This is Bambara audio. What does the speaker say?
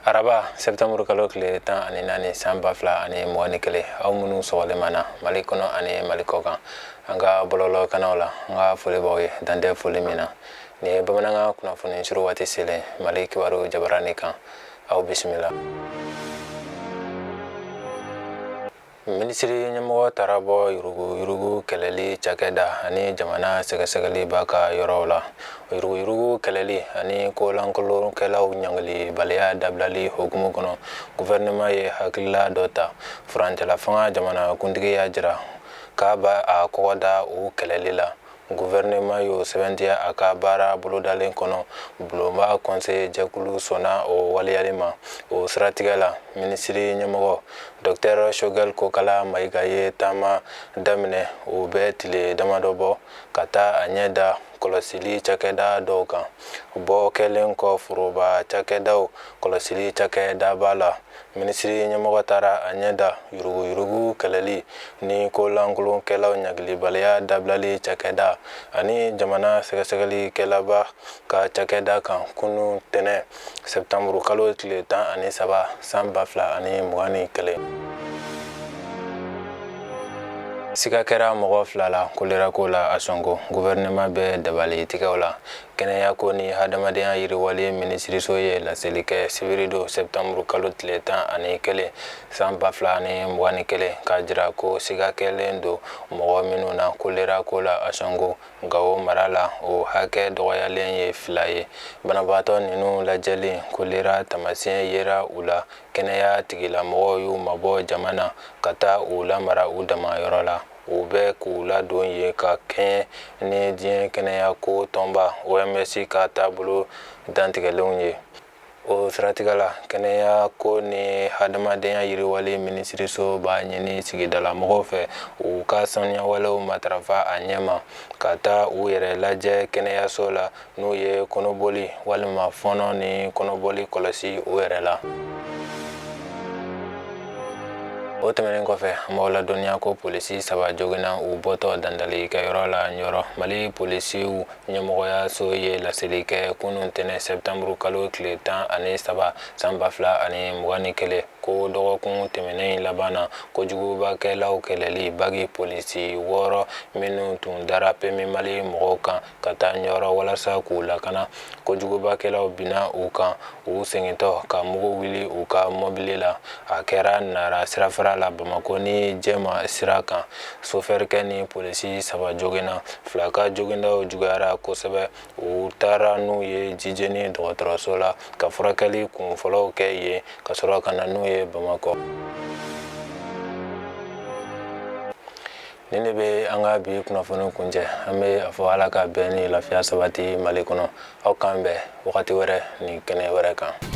Araba September kalo kile tan ani nani samba fla ani mwani kele au munu sogole mana malikono ani malikokan anga bololo kanaola nga fole boye dande fole mina ni bamananga kuna fone shuru wati sele maliki waru jabarani kan au bismillah. Ministry nyamgo tarabo yurugu keleli chakeda ani jamana segasegali baka yorola yurugu keleli ani ko lankolo kelaw nyangali balya dablali hukumu kono gouvernement ye hakilla dota frantela fanga jamana kundigi ya jira ka ba a koda u keleli la gouvernement yo seventia akabara bulodalen kono buloma conseil jakulu sona o waliyalima o stratigala ministry nyamgo Dr. Shogel Kokala Maigaye Tama Damine o betile damadobo kata anyeda kolosili chakeda doka bo kelen ko furuba chakeda kolosili chakeda bala ministry nyamogotara anyeda yurugu keleli ni ko langulu kelaw nyagli balya dablali chakeda ani jamana segasegali kelaba ka chakeda kan kunu tene septembre kalo tile tan ani saba samba fla ani mwani kele Sika kera mogo flala kolera kola asongo gouvernement be dabali tikawla kenaya ko ni hadamaden yiri wali ministry soye la selike sibirido septembre kalo tleta ani kele samba fla ani mwani kele kajira ko sika kele ndo mogo minuna kolera kola asongo gawo marala o hake doyalen ye flaye banabato ninu lajeli kolera tamasien yera ula kenaya tigila mogo yu mabo jamana kata ula mara udama yorola ube kula don ye ka ken ni dien kenaya ko tomba OMS ka tabulu dantigelon ye o stratigala kenaya ko ni hadamaden yiri wali ministry so ba nyini sigidala mogo fe u ka sonya wala matrafa anyema kata u yere laje kenaya sola no ye konoboli wala ma fono ni konoboli kolosi u yere la o tɛmɛnen kɔfɛ mawla dɔnniya ko polisi saba jogina u bɔtɔ dandali kɛyɔrɔ la ɲɔrɔ mali polisiw ɲɛmɔgɔya so ye laseli kɛ kunun tɛnɛ septembre kalo tile tan ani saba san 2021 ko dɔgɔkun tɛmɛnen laban na kojugubakɛlaw kɛlɛli bagi polisi 6 minnu tun dara pemi mali mɔgɔw kan ka taa ɲɔrɔ walasa k'u lakana kojugubakɛlaw bina u kan u segintɔ ka mugu wili u ka mɔbili la a kɛra nara sirafara la Bamako ni jema sira kan soferkɛ ni polisi saba jogina filaka jogindaw jugayara kosɛbɛ u taara n'u ye jijeni dɔgɔtɔrɔso la ka furakɛli kunfɔlɔw kɛ ye ka sɔrɔ ka na n'u ye Bamako Nini be an ka bi kunnafoni kuncɛ an be a fɔ Ala ka bɛn ni lafiya sabati Mali kɔnɔ aw kan bɛn wagati wɛrɛ ni kɛnɛ wɛrɛ kan